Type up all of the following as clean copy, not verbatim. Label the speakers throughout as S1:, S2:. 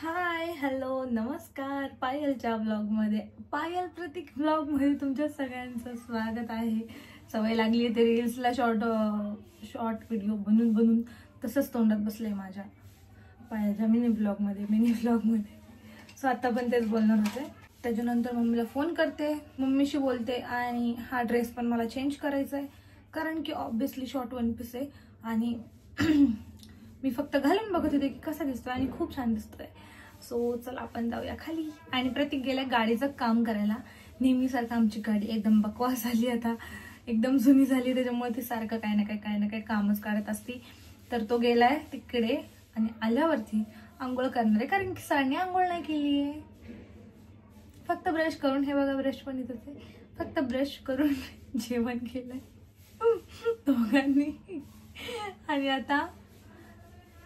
S1: Hi hello नमस्कार पायलच्या ब्लॉगमध्ये पायल प्रतीक ब्लॉगमध्ये तुमच्या सगळ्यांचं स्वागत आहे. सवय लागली आहे ते रील्सला शॉर्ट व्हिडिओ बनवून तसंच तोंडात बसलंय माझ्या पायलच्या मिनी ब्लॉगमध्ये. सो आता पण तेच बोलणार होते. त्याच्यानंतर मम्मीला फोन करते, मम्मीशी बोलते आणि हा ड्रेस पण मला चेंज करायचा आहे कारण की ऑब्विसली शॉर्ट वन पीस आहे आणि मी फक्त घालून बघत होते की कसा दिसतोय आणि खूप छान दिसतोय. सो चला आपण जाऊया खाली. आणि प्रतीक गेलाय गाडीचं काम करायला. नेहमीसारखं आमची गाडी एकदम बकवास झाली, आता एकदम जुनी झाली, त्याच्यामुळे ती सारखं काही ना काही कामच काढत असते. तर तो गेलाय तिकडे आणि आल्यावरती आंघोळ करणार आहे कारण की सरांनी आंघोळ नाही केली आहे. फक्त ब्रश करून, हे बघा ब्रश पण इथं आहे, फक्त ब्रश करून जेवण केलंय दोघांनी. आणि आता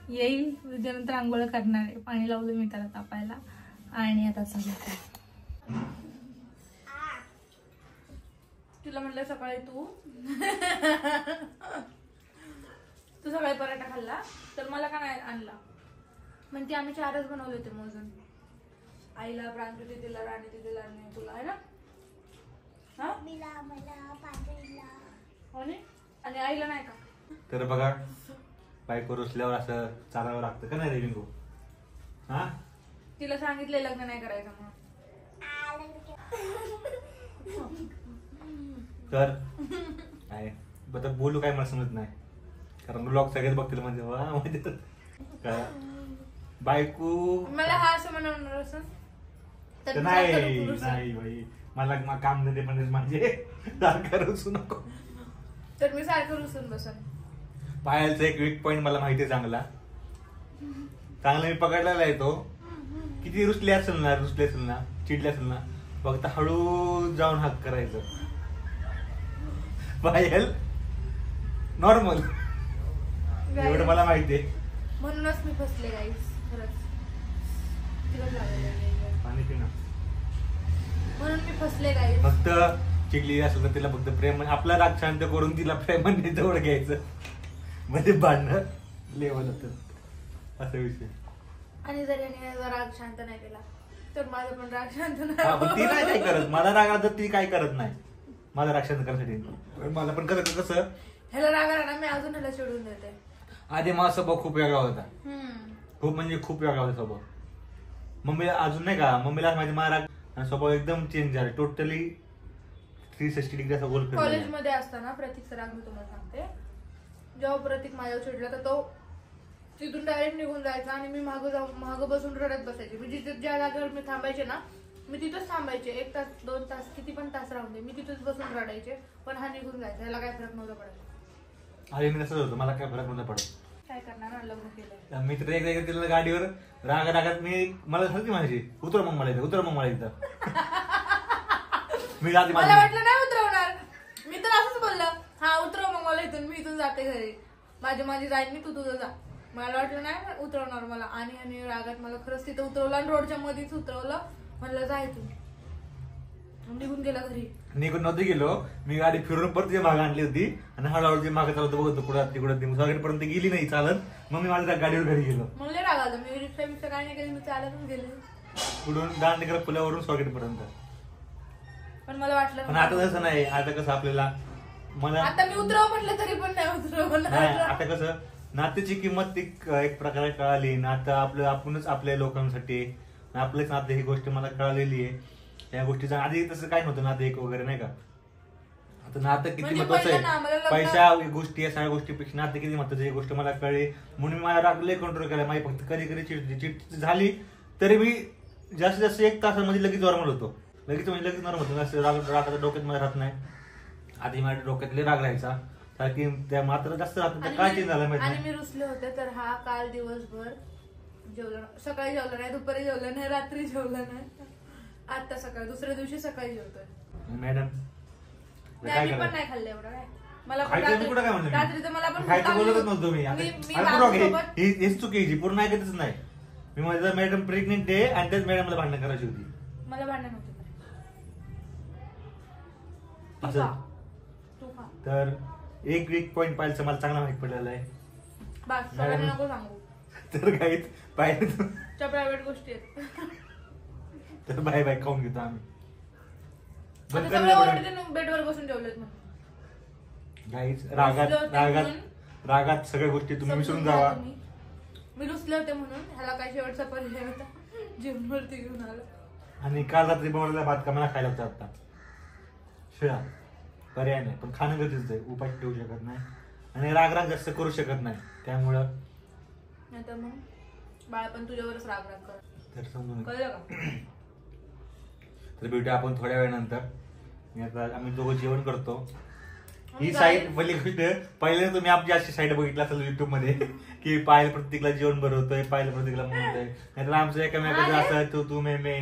S1: येईल त्याच्यानंतर आंघोळ करणार आहे. पाणी लावलं मी त्याला तापायला. आणि आता सांगते तुला म्हटलं सकाळी तू सकाळी पराठा खाल्ला तर मला का नाही आणला. म्हणते आम्ही 4च बनवले होते मोजून. आईला, प्रांजू दिदीला, राणी दिदीला आणि तुला आहे ना. हा हो नी? आणि आईला नाही का?
S2: तर बघा बायको रुसल्यावर असं चालावं लागतं का नाही रे लिंगू? हा
S1: तिला सांगितलंय लग्न नाही करायचं म्हणून.
S2: तर काय बघा बोलू काय मला समजत नाही कारण ब्लॉग सगळेच बघतील म्हणजे वा म्हणजे बायको
S1: मला हा असं म्हणणार असं तर
S2: नाही नाही बाई मला काम धंदे पण म्हणजे सारखं रुसू नको.
S1: तर मी सारखं रुसून बसन.
S2: पायलचा एक वीक पॉइंट मला माहिती आहे चांगला मी पकडलेला आहे. तो किती रुसले असेल ना चिडले असेल ना फक्त हळू जाऊन हात करायचं. पायल नॉर्मल एवढं मला माहिती आहे.
S1: म्हणूनच मी फसले गाईस. खरंच
S2: पाणी पिणं
S1: म्हणून मी फसले गाईस.
S2: फक्त चिडली असेल तर तिला फक्त प्रेम आपला राग शांत करून तिला प्रेमाने जवळ घ्यायचं म्हणजे भांडणं लेवल होतं असा विषय.
S1: आणि जर याने राग शांत नाही केला तर माझा पण राग शांत
S2: ती
S1: नाही.
S2: नाही काय करत. मला राग आला तर ती काय करत नाही माझा राग शांत करण्यासाठी. मला पण करत कसं
S1: ह्याला राग आला ना मी अजून ह्याला चिडून देते.
S2: आधी माझा स्वभाव खूप वेगळा होता. खूप म्हणजे खूप वेगळा होता स्वभाव. मम्मीला अजून नाही का मम्मीला माहिती माझा राग आणि स्वभाव एकदम चेंज झाला. टोटली 360 डिग्री असा गोल फिरला.
S1: कॉलेजमध्ये असताना प्रतीकचा राग मी तुम्हाला सांगते. जेव्हा प्रतीक माझ्यावर चिडला तर तो तिथून डायरेक्ट निघून जायचा आणि मी मागं बसून रडत बसायचे. मी जिथे ज्या जागेवर मी थांबायचे ना मी तिथंच थांबायचे. 1 तास 2 तास किती पण तास राहून दे मी तिथंच बसून रडायचे. पण हा निघून जायचा. याला काय फरक नव्हता पडत.
S2: अरे मी तसंच होतं. मला काय फरक नव्हता पडत.
S1: काय करणार ना लग्न केलं.
S2: मी तर एकदा तिला गाडीवर रागात मला सांगते माझी उतर मग मला इथं मी जाते.
S1: मला वाटलं नाही उतरवणार. मी तर असंच बोललं हा उतरव मग मला इथून. मी इथून जाते घरी. माझी जाईन मी तू तुझं जा. मला वाटलं नाही उतरवणार मला. आणि रागात मला खरंच तिथं उतरवलं आणि रोडच्या मध्येच उतरवलं. म्हणलं जा इथून. निघून गेला घरी.
S2: निघून नव्हती गेलो मी. गाडी फिरून परत मागे आणली होती आणि हळूहळू मागे चालत बघतो कुठं पर्यंत गेली नाही चालत. मग मी माझ्या गाडीवर घरी गेलो.
S1: म्हणले राग आला. मी रिक्षा काय नाही केली. मी चालतच गेले
S2: पुढून दांडेकर पुलावरून स्वागत पर्यंत.
S1: पण मला वाटलं
S2: पण आता तसं नाही. आता कसं आपल्याला मला
S1: आता मी उतरव म्हटलं तरी पण नाही उतरवलं.
S2: आता कसं नात्याची किंमत एक प्रकारे कळाली. नातं आपणच आपल्या लोकांसाठी आपलेच नाते ही गोष्ट मला कळालेली आहे. त्या गोष्टीचा आधी तसं काय नव्हतं नातं एक वगैरे नाही का. आता नातं किती महत्वाचं आहे. पैसा गोष्टी या सगळ्या गोष्टीपेक्षा नातं किती महत्वाचं ही गोष्ट मला कळली. म्हणून मी माझ्या राग लय कंट्रोल केला. माझी फक्त कधी चिड झाली तरी मी जास्तीत जास्त 1 तासामध्ये लगेच नॉर्मल होतो. लगेच नॉर्मल होतो. रागाचा डोक्यात मध्ये राहत नाही. आधी माझ्या डोक्यातले राग राहायचा सारखी त्या मात्र जास्त राहत. काय चेंज झालं माहिती.
S1: आणि मी रुसले होते तर हा काल दिवसभर जेवलं. सकाळी जेवलं नाही, दुपारी जेवलं नाही, रात्री जेवलं नाही. आता सकाळी दुसऱ्या दिवशी सकाळी जेवतोय.
S2: मॅडम
S1: मी पण नाही खाल्लं एवढं. काय मला
S2: रात्रीचं मला पण खायचं बोलतच नव्हतो मी. हेच चुकीची पूर्ण ऐकतच नाही मी. माझ्या मॅडम प्रेग्नेंट आहे आणि त्याच मॅडमला भांडण करायची होती.
S1: मला भांडण नव्हतं
S2: असं. तर एक वीक पॉइंट पाहिलं मला चांगला माहित पडलेला आहे.
S1: बस नको सांगू.
S2: तर गाईत पाहिजे
S1: त्या प्रायव्हेट गोष्टी आहेत.
S2: तर बाय बाय खाऊन घेतो आम्ही.
S1: आता सगळं ओरडते बेडवर बसून ठेवलेत मग
S2: गाईच रागात सगळ्या गोष्टी तुम्ही विसरून जावा.
S1: मी रुसले होते म्हणून ह्याला काय शेवटचा पर्याय होता, जिमवरती घेऊन आला.
S2: आणि काल रात्री बनवलेला भात का मला खायला होता आता शिळा, पर्याय नाही. पण खाणं गरजेचं आहे, उपाय ठेवू शकत नाही आणि राग जास्त करू शकत नाही. त्यामुळं
S1: नाही तर मग बाळ पण तुझ्यावरच राग कर.
S2: तर समजून
S1: कळलं का?
S2: तर भेटूया आपण थोड्या वेळानंतर. आता आम्ही दोघं जेवण करतो. ही साईड पहिली गोष्ट, पहिले तुम्ही आमची अशी साईड बघितली असेल युट्यूब मध्ये की पायल प्रतीकला जेवण बनवतोय, पायल प्रतीकला म्हणतोय. नाहीतर आमचं एकमेकाचं असं तू मे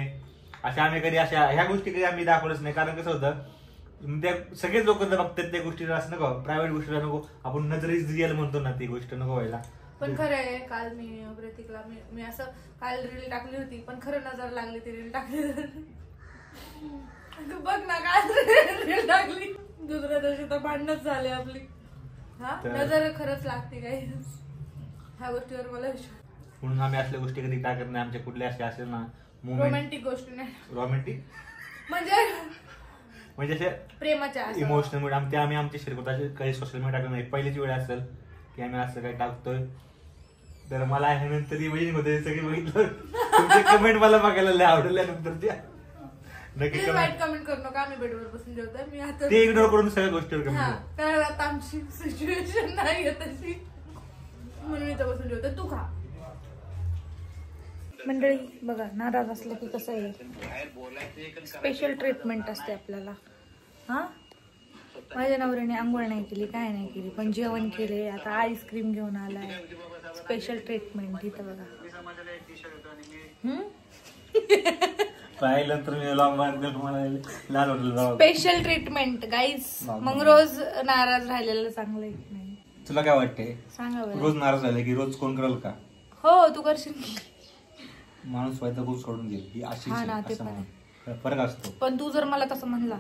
S2: अशा आम्ही कधी अशा ह्या गोष्टी कधी आम्ही दाखवलंच नाही. कारण कसं होतं, त्या सगळेच लोक बघतात त्या गोष्टीला, असं नको प्रायव्हेट गोष्टीला नको आपण नजरेच रिअल म्हणतो ना, ती गोष्ट नको व्हायला.
S1: पण खरं आहे, काल मी प्रतीकला मी असं काल रील टाकली होती, पण खरं नजर लागली ती रील टाकली. बघ ना काल रील टाकली, दुसऱ्या दिवशी तर भांडणच झाले आपली. हा नजर खरंच लागते काही ह्या गोष्टीवर मला विश्वास.
S2: म्हणून आम्ही असल्या गोष्टी कधी टाकत नाही. आमच्या कुठल्या अशा असेल ना
S1: रोमॅन्टिक गोष्टी नाही.
S2: रोमॅन्टिक म्हणजे असे
S1: प्रेमाच्या
S2: इमोशनल आम्ही आमच्या शिरकोटाचे काही सोशल मीडिया टाकलं नाही. पहिलीची वेळ असेल की आम्ही असं काही टाकतोय. तर मला ह्यानंतर बहीण होते सगळी बघितलं, तुमचे कमेंट मला बघायला लय आवडल्यानंतरच्या. नक्की
S1: कमेंट करू नका, आम्ही बेडवर बसून जेवतोय. मी आता
S2: ते इग्नोर करून सगळ्या गोष्टीवर कमेंट.
S1: कारण आता आमची सिच्युएशन नाही तशी, म्हणून इथं बसून जेवतोय. तू खा. मंडळी बघा, नाराज असलं की कसं आहे, स्पेशल ट्रीटमेंट असते आपल्याला. हा माझ्या नवऱ्याने आंघोळ नाही केली, काय नाही केली, पण जेवण केले. आता आईस्क्रीम घेऊन आलाय, स्पेशल ट्रीटमेंट. इथं बघा स्पेशल ट्रीटमेंट गाईज. मग रोज नाराज राहिलेलं चांगलं नाही.
S2: तुला काय वाटतंय
S1: सांगा बरं,
S2: रोज नाराज झाले की रोज कोण करेल का?
S1: हो तू करशील.
S2: माणूस व्हायचा खूप सोडून गेल ही अशी फरक असतो.
S1: पण तू जर मला तसं म्हणला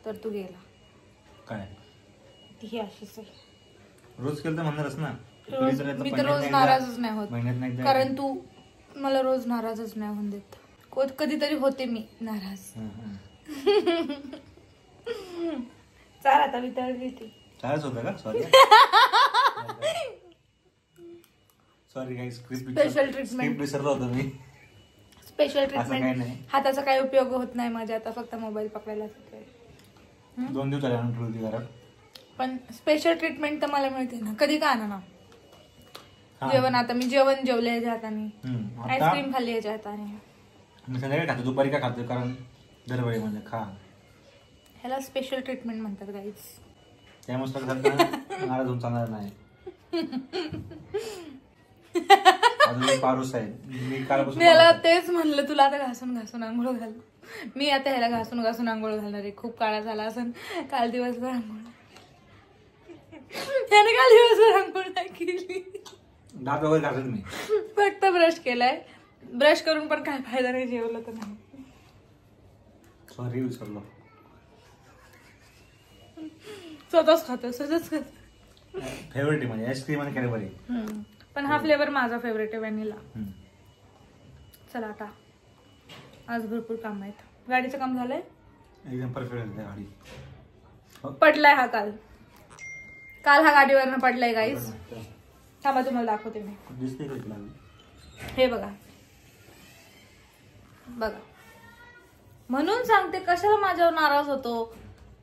S1: तर तू गेला.
S2: काय
S1: ही अशीच आहे.
S2: रोज केलं तर म्हणणारच ना.
S1: मी तर रोज नाराजच नाही होत, कारण तू मला रोज नाराजच नाही होऊन देत. कधीतरी होते मी नाराज. चाल आता वितळली ती.
S2: चालच होतं का? सॉरी काही
S1: स्पेशल ट्रीटमेंट
S2: विसरलो होतो मी.
S1: स्पेशल ट्रीटमेंट हाताचा काही उपयोग होत नाही माझ्या आता, फक्त मोबाईल पकडायला.
S2: 2 दिवस झाले आणून ठेवली घरात.
S1: पण स्पेशल ट्रीटमेंट तर मला मिळते ना, कधी का ना. जेवण आता मी जेवण जेवले याच्या हाताने, आईस्क्रीम खाल्ली याच्या हाताने.
S2: मी संध्याकाळी खातो, दुपारी का खातो? कारण दरवेळी म्हणजे खा.
S1: ह्याला स्पेशल ट्रीटमेंट म्हणतात गाईज.
S2: त्यामुळे नाराज होऊन चालणार नाही. अजून पारूस आहे. मी कालपासून
S1: ह्याला तेच म्हणलं, तुला आता घासून घासून आंघोळ घाल. मी आता ह्याला घासून घासून आंघोळ घालणार आहे. खूप काळा झाला असं काल दिवसभर आंघोळ, त्याने काल दिवसभर आंघोळ नाही केली.
S2: दात वगैरे घासून मी
S1: फक्त ब्रश केलाय. ब्रश करून पण काय फायदा नाही, जेवलं तर नाही.
S2: सॉरी विसरलो.
S1: स्वतःच खातो, स्वतःच खातो.
S2: फेवरेट आहे म्हणजे आईस्क्रीम आणि कॅडबरी.
S1: पण हा फ्लेवर माझा फेवरेट आहे, व्हॅनिला. चला आता आज भरपूर काम आहेत. गाडीचं काम झालंय
S2: एकदम परफेक्ट. गाडी
S1: पडलाय हा काल हा गाडीवरनं पडलाय गाईज. थांबा तुम्हाला दाखवते मी. हे बघा बघा, म्हणून सांगते कशाला माझ्यावर नाराज होतो.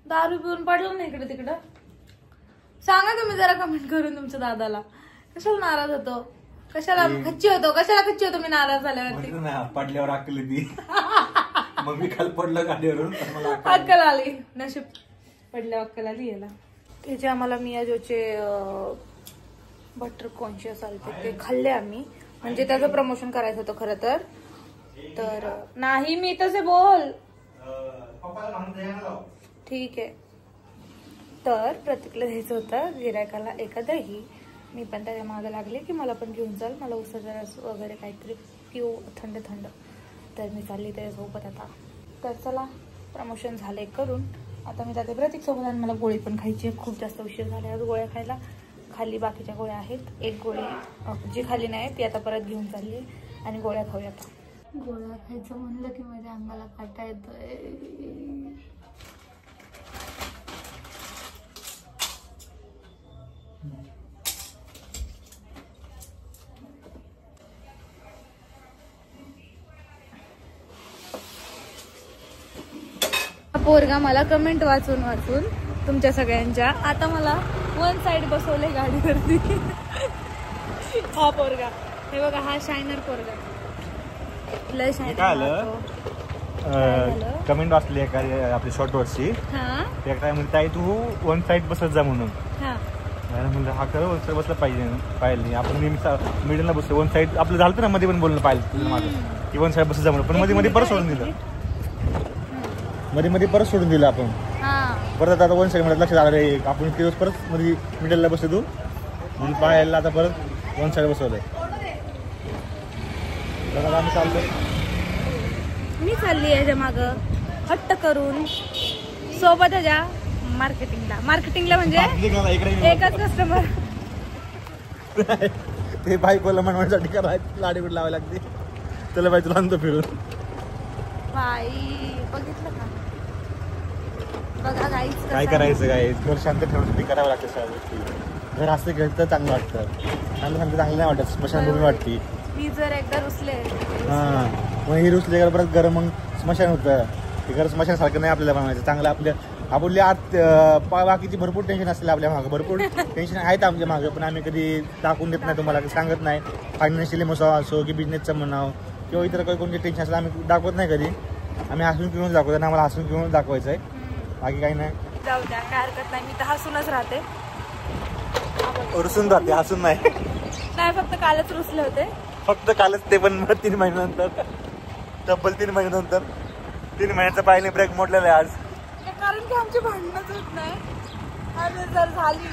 S1: दारू पिऊन पडलो ना इकडे तिकडं. सांगा तुम्ही जरा कमेंट करून तुमच्या दादाला, कशाला नाराज होतो, कशाला खच्ची होतो मी नाराज झाल्यावरती.
S2: पडल्यावर अक्कल ती मग मी काल पडलं गाडीवरून,
S1: अक्कल आली. नशीब पडल्यावर अक्कल आली याला. त्याचे आम्हाला मियाजोचे बटर कॉन्शियस आलते, ते खाल्ले आम्ही. म्हणजे त्याचं प्रमोशन करायचं होतं खरं तर. तर नाही मी तसे बोल ठीक आहे. तर प्रतीकला द्यायचं होतं गिरायकाला एका दही. मी पण त्याच्या मागे लागले की मला पण घेऊन चाल, मला उसाचा रस वगैरे काहीतरी पिऊ थंड थंड. तर मी चालली त्याच्यासोबत आता. तर चला प्रमोशन झाले करून आता मी जाते प्रतीक सोबत. आणि मला गोळी पण खायची आहे, खूप जास्त उशीर झाले आज गोळ्या खायला. खाली बाकीच्या गोळ्या आहेत. एक गोळी जी खाली नाही ती आता परत घेऊन चालली आणि गोळ्या खाऊया आता. गोळ्या खायचं म्हणलं की माझ्या अंगाला काटा येतोय. पोरगा मला कमेंट वाचून वाचून तुमच्या सगळ्यांच्या आता मला वन साइड बसवले गाडीवरती. हा पोरगा हे बघा, हा शायनर पोरगा लय शायनर.
S2: कमेंट वाचली आपली शॉर्ट वरची, काय म्हणते तू वन साइड बसत जा म्हणून. म्हणलं हा खरं वन साइड बसलं पाहिजे. आपण नेहमी मिडलला बसतो वन साइड. आपलं झालं ना मध्ये पण बोलणं पाहिजे माझं की वन साइड बसत जा म्हणून, पण मध्ये मध्ये परत सोडून दिलं. मध्ये परत सोडून दिलं आपण. परत आता वन साइड मध्ये लक्षात आलं रे आपण दिवस परत मध्ये मिडलला बसतो म्हणून पाहायला आता परत वन साइड बसवलंय. आम्ही चालतोय,
S1: मी चालली याच्या माग हट्ट करून सोबत ह्याच्या मार्केटिंगला म्हणजे एकच कस्टमर.
S2: ते बायकोला म्हणण्यासाठी करायला लाडीबीड लावायला लागते. त्याला बाई तुला आणतो फिरून.
S1: बाई बघितलं का, बघा गाईच
S2: काय करायचं काय घर शांत ठेवण्यासाठी करावं लागतं सगळ्या गोष्टी. घर असं गेलं तर चांगलं वाटतं, चांगलं नाही वाटत, स्मशानभूमी वाटते.
S1: मी जर एकदा रुसले
S2: मग ही रुसले का परत घर मग स्मशान होतं. ते घर स्मशान सारखं नाही आपल्याला बनवायचं. चांगलं आपल्या आत बाकीची भरपूर टेन्शन असलेलं आपल्या मागं, भरपूर टेन्शन आहेत आमच्या मागं, पण आम्ही कधी टाकून देत नाही, तुम्हाला सांगत नाही. फायनान्शियली मसावा असो की बिझनेसचं म्हणावं किंवा इतर काही कोणते टेन्शन असेल आम्ही दाखवत नाही कधी. आम्ही हसून पिऊन दाखवतो आणि आम्हाला हसून पिऊन दाखवायचं आहे, बाकी काही नाही.
S1: जाऊ द्या, काय हरकत नाही. मी तर हसूनच राहते,
S2: रुसून राहते, हसून नाही.
S1: नाही फक्त कालच रुसले होते,
S2: फक्त कालच, ते पण 3 महिन्यानंतर, तब्बल 3 महिन्यानंतर. 3 महिन्याचा पाहिजे ब्रेक मोडलेला आहे आज,
S1: कारण की आमची भांडणच होत नाही. आणि जर झाली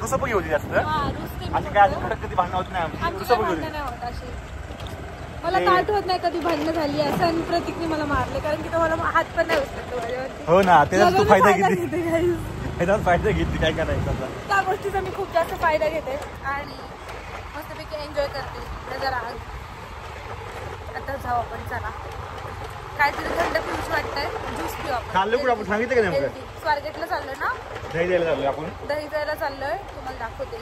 S2: रुसप घेऊ जास्त अशी काय कडक कधी भांडणं होत नाही. रुसप घेऊ
S1: मला तर आठवत नाही कधी भांडणं झाली असं. आणि प्रतीकने मला मारले कारण की तो मला हात पण नाही उचलत माझ्यावरती.
S2: हो ना, त्याचा तू फायदा घेते काय करायचं.
S1: त्या गोष्टीचा मी खूप जास्त फायदा घेते आणि मस्तपैकी एन्जॉय करते. जरा आता जाऊ आपण, चला काहीतरी थंड पिऊच वाटतंय, ज्यूस पिऊ आपण.
S2: चाललो कुठं आपण सांगितलं का नेमकं?
S1: स्वारगेटला चाललोय ना,
S2: दही द्यायला चाललोय आपण.
S1: दही द्यायला चाललोय, तुम्हाला दाखवते.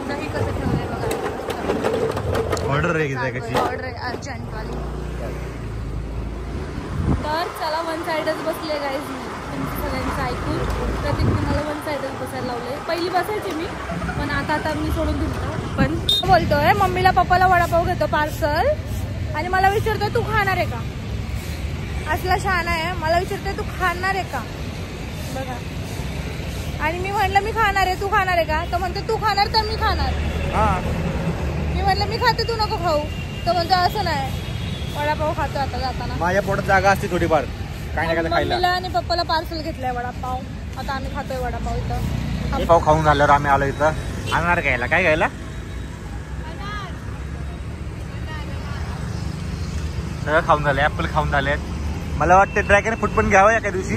S1: दही कसं ठेवलंय बघा.
S2: ऑर्डर आहे कशी,
S1: ऑर्डर आहे अर्जंटवाली. तर चला वन साइडच बसले गाईज. मी तुमचं सगळ्यांचं ऐकून प्रत्येक मला वन साइडच बसायला लावले. पहिली बसायची मी, पण आता मी सोडून दिलं. पण बोलतोय मम्मीला पप्पाला वडापाव घेतो पार्सल आणि मला विचारतोय तू खाणार आहे का. असला शहाणा आहे, मला विचारतोय तू खाणार आहे का. बघा, आणि मी म्हणलं मी खाणार आहे, तू खाणार आहे का. तर म्हणतो तू खाणार तर मी खाणार. मी म्हणलं मी खाते तू नको खाऊ. तर म्हणतो असं नाही, वडापाव खातो आता जाताना.
S2: माझ्या पोटात जागा असते थोडीफार, काय नाही खायला.
S1: मम्मीला आणि पप्पाला पार्सल घेतलंय वडापाव. आता आम्ही खातोय वडापाव इथं.
S2: पाव खाऊन झाल्यावर आम्ही आलो इथं आणणार घ्यायला. काय घ्यायला? सगळं खाऊन झालं, ऍपल खाऊन झाले. मला वाटतं ड्रॅगन फ्रूट पण घ्यावं एका दिवशी.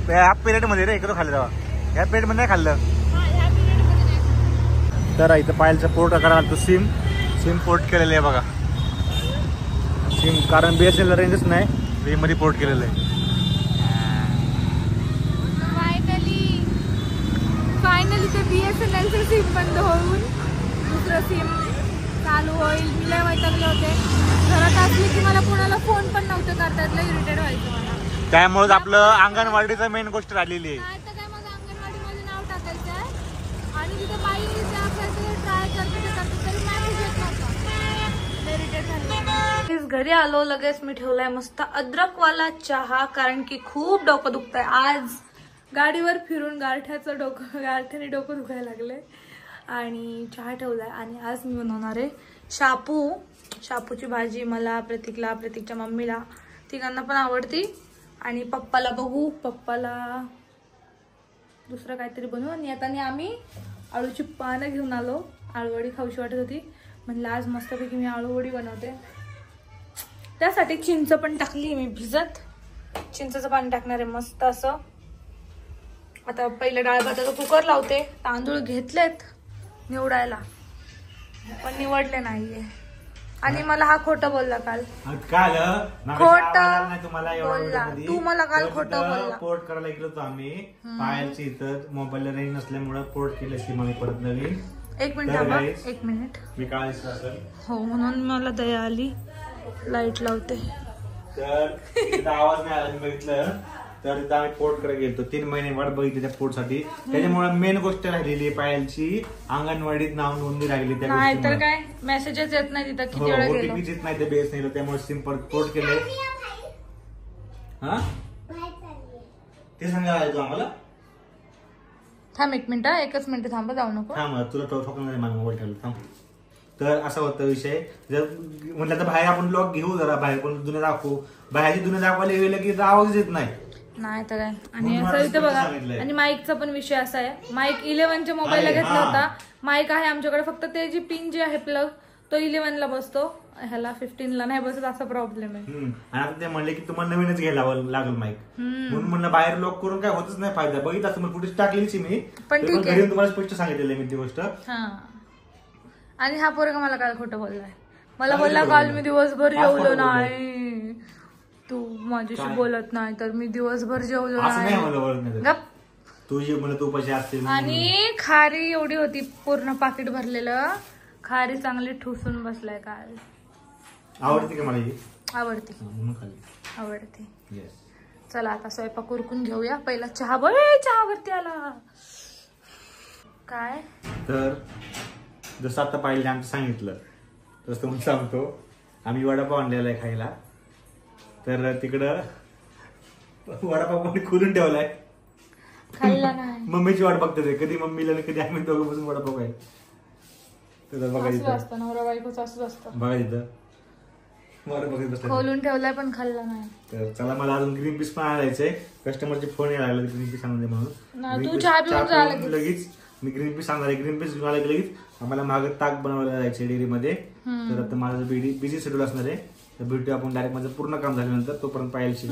S2: हाफ पिरियड मध्ये रे इकडं खाल्लं तेव्हा, ह्या पिरियड मध्ये नाही खाल्लं. तर इथं पायलचं पोर्ट करायला तो सिम पोर्ट केलेलं आहे बघा. सिम कारण BSNL रेंजच नाही, ते मध्ये पोर्ट केलेलं आहे.
S1: फायनली ते BSNLचं सिम बंद होऊन दुसरं सिम चालू होईल. मी लय वैतागले होते. घरात असली की मला कोणाला फोन पण नव्हतं करतात, लय इरिटेट व्हायचं मला.
S2: त्यामुळे आपलं अंगणवाडीचं मेन गोष्ट राहिलेली आहे.
S1: आता काय माझं अंगणवाडीमध्ये नाव टाकायचं आहे आणि तिथे बाई ट्राय करते तरी मॅसेज येत नव्हता. इरिटेट झाली. घरी आलो लगेच मी ठेवलाय मस्त अद्रकवाला चहा, कारण की खूप डोकं दुखतंय. आज गाडीवर फिरून गारठ्याने डोकं दुखायला लागले आणि चहा ठेवलाय. आणि आज मी बनवणार आहे शापूची भाजी. मला, प्रतीकला, प्रतीकच्या मम्मीला, तिघांना पण आवडती. आणि पप्पाला बघू, पप्पाला दुसरं काहीतरी बनवू. आणि आता आम्ही आळूची पानं घेऊन आलो. आळूवडी खाऊशी वाटत होती, म्हणलं आज मस्तपैकी मी आळूवडी बनवते. त्यासाठी चिंच पण टाकली मी भिजत. चिंचचं पाणी टाकणार आहे मस्त असं. आता पहिले डाळ भाताचा कुकर लावते. तांदूळ घेतलेत निवडायला पण निवडले नाहीये. आणि मला हा खोटं बोलला काल. खोटं बोलला तू मला काल. खोटं बोलला.
S2: पोर्ट करायला गेलो होतो आम्ही पायलची इथं. मोबाईलला रेंज नसल्यामुळे पोर्ट केलं सिम आम्ही परत नवीन.
S1: एक मिनिट थांबा, एक मिनिट.
S2: मी काळ असेल
S1: हो म्हणून मला दया आली. लाईट लावते.
S2: तर तिथं आवाज नाही आला बघितलं. तर तिथं आम्ही पोर्ट करायला गेलो 3 महिने वाट बघितली त्या पोर्ट साठी. त्याच्यामुळे मेन गोष्ट राहिलेली पायलची अंगणवाडीत नाव नोंदणी राहिली. त्या
S1: नाही तर काय मेसेजेस येत नाही तिथं. किती वेळा गेलो
S2: ओटीपी येत नाही ते बेस नाही. त्यामुळे सिम परत पोर्ट केले. हा ते सांगायला तू आम्हाला.
S1: थांब एक मिनिट, एकच मिनिट थांब, जाऊ नको.
S2: थांब तुला ठोकणार नाही मला मोबाईल ठेवला. थांब. तर असा होता विषय. जर म्हटलं तर बाहेर आपण ब्लॉग घेऊ जरा बाहेर पण दुनिया दाखवू. बाहेरची दुनिया दाखवायला गेलं की आवाज येत नाही.
S1: नाही तर काय. आणि असं इथं बघा. आणि माईकचा पण विषय असा आहे. माईक 11च्या मोबाईलला घेतला होता. माईक आहे आमच्याकडे फक्त ते जी पिन जी आहे प्लग तो 11ला बसतो. ह्याला 15ला नाही बसत. असा प्रॉब्लेम आहे.
S2: आणि आता ते म्हणले की तुम्हाला नवीनच घ्यायला लागेल माईक. म्हणून म्हणलं बाहेर लॉक करून काय होतच नाही फायदा. बघितलं असं फुटेज टाकलेली मी पण ठीक आहे. तुम्हाला स्पष्ट सांगितलेलं मी ती गोष्ट.
S1: आणि हा पोरगा मला काल खोटं बोललाय. मला बोलला काल मी दिवसभर जेवलो नाही. तू माझ्याशी बोलत नाही तर मी दिवसभर जेवलो नाही.
S2: तुझी मला तू पैसे असते.
S1: आणि खारी एवढी होती पूर्ण पाकिट भरलेलं. खारी चांगली ठुसून बसलाय काल.
S2: आवडते का मला?
S1: आवडते आवडते. चला आता स्वयंपाक उरकून घेऊया. पहिला चहा. चहावरती आला काय. तर
S2: जसं आता पाहिलं आमचं सांगितलं तसं तुम्ही सांगतो. आम्ही वडापाव आणलेला आहे खायला. तर तिकडं वडापाव कोणी खोलून ठेवलाय.
S1: खाल्ला नाही.
S2: मम्मीची वाट बघते कधी मम्मीला कधी आम्ही दोघं बसून वडापाव खाय. तर बघा
S1: असतं नवरा बायकोच असंच असतं.
S2: बघा इथं
S1: खोलून ठेवलाय पण खाल्ला नाही.
S2: तर चला मला अजून ग्रीन पीस पण आणायचंय. कस्टमरचे फोन यायला लागले ग्रीन पीस आणून दे म्हणून.
S1: तू चहा पिऊन जा
S2: लगेच. मी ग्रीन पीस आणणार आहे. ग्रीन पीस घेऊन आला की लगेच आम्हाला मागे ताक बनवायला जायचंय डेअरीमध्ये. तर आता माझं बिझी शेड्यूल असणार आहे. तर भेटू आपण डायरेक्ट. माझं पूर्ण काम झाल्यानंतर तोपर्यंत पायलची.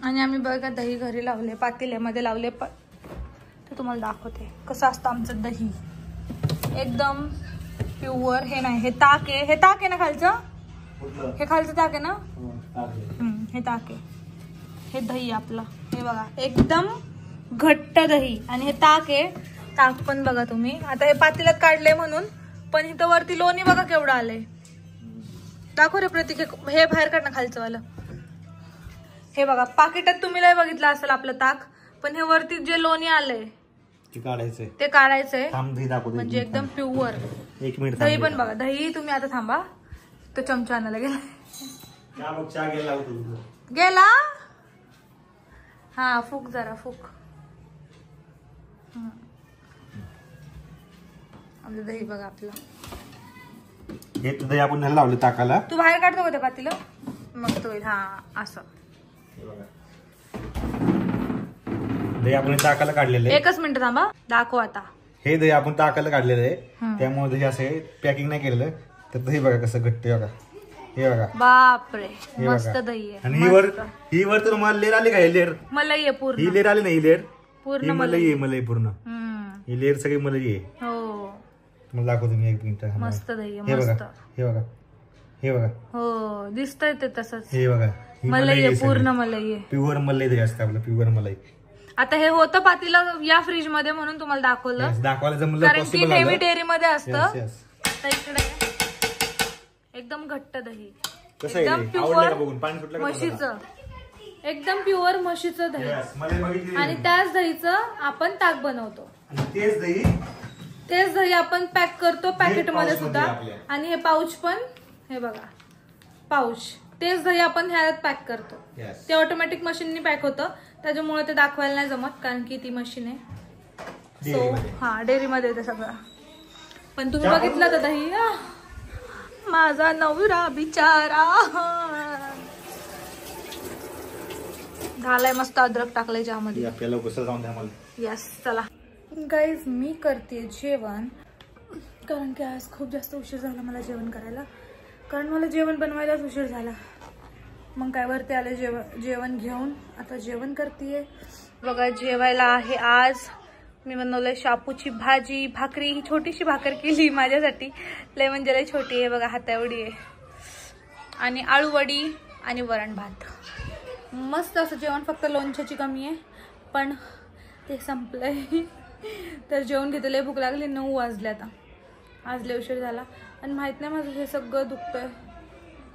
S1: आणि आम्ही बघा दही घरी लावले. पातेल्यामध्ये लावले. तर तुम्हाला दाखवते कसं असतं आमचं दही. एकदम प्युअर. हे नाही हे ताक आहे. हे ताक आहे ना खालचं. हे खालचं ताक आहे ना. हे ताक आहे. हे दही आपलं. हे बघा एकदम घट्ट दही. आणि हे ताक आहे. ताक पण बघा तुम्ही. आता हे पातेल्यात काढलंय म्हणून. पण इथं वरती लोणी बघा केवढं आलंय. दाखव रे प्रतीक. हे बाहेर काढ ना खालचं वाला. हे बघा पाकिटात तुम्ही लय बघितलं असेल आपलं ताक. पण हे वरती जे लोणी आलंय ते काढायचंय. म्हणजे एकदम प्युअर.
S2: 1 मिनिट.
S1: दही पण बघा. दही तुम्ही आता थांबा. तो चमचा आणायला गेला. हा फुक जरा फुक. आपलं दही बघा आपलं.
S2: हे दही आपण लावलं ताकाला.
S1: तू बाहेर काढतो का ते पातेलं मग तो. हा असं
S2: दही आपण ताकाला काढलेलं आहे.
S1: 1 मिनिट थांबा दाखव आता.
S2: हे दही आपण ताकाला काढलेलं आहे. त्यामुळे दही असं पॅकिंग नाही केलेलं. तर दही बघा कसं घट्ट. बघा हे बघा.
S1: बापरे मस्त दही आहे.
S2: आणि ही वर तर मला लेअर आली का. हे लेअर
S1: मलाई आहे पूर्ण.
S2: ही लेअर आली ना. ही लेअर
S1: पूर्ण
S2: मलाई पूर्ण. ही लेअर सगळी मलाई आहे.
S1: हो
S2: तुम्हाला दाखवतो मी 1 मिनिट.
S1: मस्त दही आहे.
S2: हे बघा हे बघा हे बघा.
S1: हो दिसतंय ते तसंच.
S2: हे बघा
S1: मलाई आहे पूर्ण. मलाई आहे.
S2: प्युअर मलाई दही असतं आपलं. प्युअर मलाई.
S1: आता हे होतं पातेलं या फ्रीज मध्ये म्हणून तुम्हाला दाखवलं.
S2: दाखवायला जमलं
S1: कारण की नेहमी डेअरी मध्ये असतं. इकडे एकदम घट्ट दही. एकदम प्युअर म्हशीचं. एकदम प्युअर म्हशीचं दही. आणि त्याच दहीचं आपण ताक बनवतो. तेच दही आपण पॅक करतो पॅकेट मध्ये सुद्धा. आणि हे पाऊच पण हे बघा पाऊच. तेच दही आपण ह्यात पॅक करतो. ते ऑटोमॅटिक मशीननी पॅक होतं. त्याच्यामुळे ते दाखवायला नाही जमत कारण की ती मशीन आहे. सो हा डेअरी मध्ये येते सगळं. पण तुम्ही बघितलं तर दही. माझा नवरा बिचारा झालाय. मस्त अद्रक टाकलंय चहामध्ये. यस चला गाईज मी करते जेवण. कारण की आज खूप जास्त उशीर झाला मला जेवण करायला. कारण मला जेवण बनवायलाच उशीर झाला. मग काय वरती आले जेवण घेऊन. आता जेवण करतेय. बघा जेवायला आहे आज मी बनवलंय शापूची भाजी, भाकरी. ही छोटीशी भाकर केली माझ्यासाठी, लय म्हणजे लय छोटी आहे बघा, हाताएवढी आहे. आणि आळू वडी आणि वरण भात. मस्त असं जेवण, फक्त लोणच्याची कमी आहे पण ते संपलंय. तर जेवण घेते, लय भूक लागली. 9 वाजले आता, आज लय उशीर झाला. आणि माहित नाही माझं हे सगळं दुखतंय,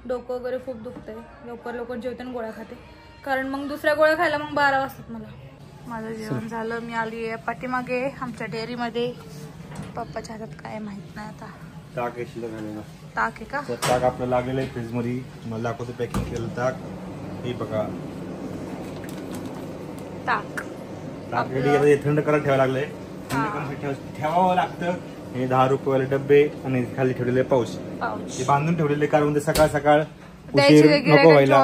S1: डोकं वगैरे खूप दुखतंय. लवकर जेवते आणि गोळ्या खाते, कारण मग दुसऱ्या गोळ्या खायला मग 12 वाजतात मला. माझं जेवण झालं, मी आली आहे पाठीमागे आमच्या डेअरीमध्ये. पप्पाच्या हातात काय माहित नाही आता.
S2: ताक आहे शिल्लक झालेलं.
S1: ताक आहे का?
S2: तर ताक आपलं लागलेलं आहे फ्रीज मध्ये. मला दाखवतो पॅकिंग केलेलं ताक. हे बघा
S1: ताक.
S2: ताक रेडी थंड करायला ठेवावं लागलंय. थंड करायला ठेवावं लागतं. हे 10 रुपयावाले डब्बे आणि खाली ठेवलेले पाऊस हे बांधून ठेवलेले, कारण सकाळ सकाळ उशीर नको व्हायला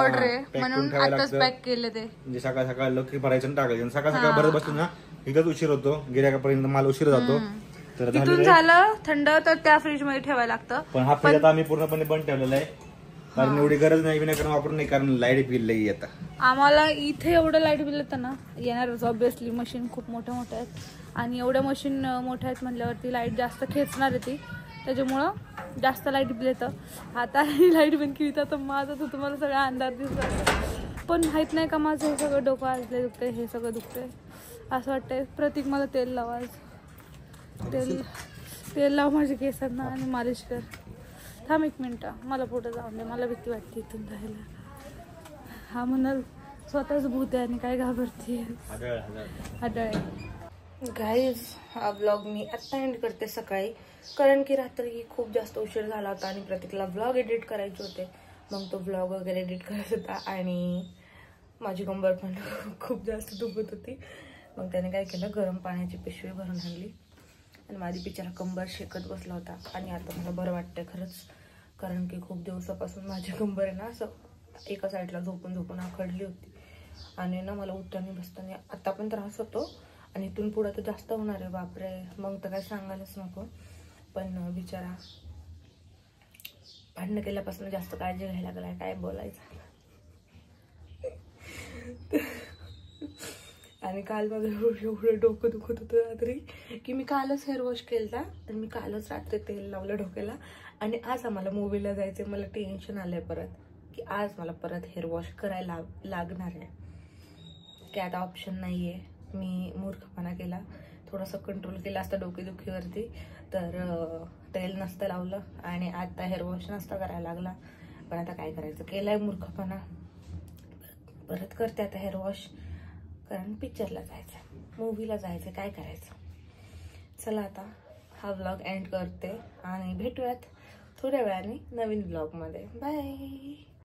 S1: म्हणून आताच पॅक केले ते.
S2: म्हणजे सकाळ सकाळ लवकर भरायचं आणि टाकायचं. सकाळ सकाळ भरत बसतो ना, एकच उशीर होतो, गिऱ्हाईकापर्यंत माल उशीर जातो. तर
S1: तिथून झालं थंड तर त्या फ्रीज मध्ये ठेवायला लागतं.
S2: पण हा फ्रीज आता आम्ही पूर्णपणे बंद ठेवलेला आहे, कारण एवढी गरज नाही विनाकारण वापरून नाही, कारण लाईट बिल लई येतं
S1: आम्हाला इथे. एवढं लाईट बिल येतं ना, येणारच ऑब्विसली. मशीन खूप मोठ्या मोठ्या आहेत आणि एवढ्या मशीन मोठ्या आहेत म्हटल्यावरती लाईट जास्त खेचणार आहे ती, त्याच्यामुळं जास्त लाईट बिल येतं. आता लाईट बिल किती तर माझं तर तुम्हाला सगळा अंदाज दिसतो. पण माहित नाही का माझं हे सगळं डोकं आजले दुखतंय, हे सगळं दुखतंय. असं वाटतंय प्रतीक मला तेल लावा, तेल लाव माझ्या केसांना आणि मालिश कर. थांब 1 मिनिटं, मला पुढे जाऊन दे, मला भीती वाटते इथून जायला. हा म्हणाल स्वतःच भूत आहे आणि काय घाबरते. गाईज हा ब्लॉग मी आत्ता एंड करते सकाळी, कारण की रात्री खूप जास्त उशीर झाला होता आणि प्रतीकला ब्लॉग एडिट करायचे होते. मग तो ब्लॉग वगैरे एडिट करत होता आणि माझी कंबर पण खूप जास्त दुखत होती. मग त्याने काय केलं, गरम पाण्याची पिशवी भरून आणली आणि माझी बिचारा कंबर शेकत बसला होता. आणि आता मला बरं वाटतंय खरंच, कारण की खूप दिवसापासून माझी कंबर आहे ना असं एका साईडला झोपून आखडली होती. आणि ना मला उठताना बसताना आता पण त्रास होतो आणि इथून पुढे तर जास्त होणार आहे. बापरे, मग तर काय सांगायलाच नको. पण बिचारा भांडणं केल्यापासून जास्त काळजी घ्यायला लागलाय, काय बोलायचं. आणि काल माझं एवढं डोकं दुखत होतं रात्री की मी कालच हेअर वॉश केला आणि मी कालच रात्री तेल लावलं डोक्याला. आणि आज आम्हाला मूवीला जायचं. मला टेन्शन आलंय परत की आज मला परत हेअर वॉश करायला लागणार आहे, की आता ऑप्शन नाही आहे. मी मूर्खपणा केला, थोडंसं कंट्रोल केलं असतं डोकेदुखीवरती, तर तेल नसतं लावलं आणि आता हेअर वॉश नसता करायला लागला. पण आता काय करायचं, केलाय मूर्खपणा, परत करते आता हेअर वॉश, कारण पिक्चरला जायचं, मूवीला जायचं, काय करायचं. चला आता हा व्लॉग एंड करते आणि भेटूयात थोड्या वेळाने नवीन व्लॉगमध्ये. बाय.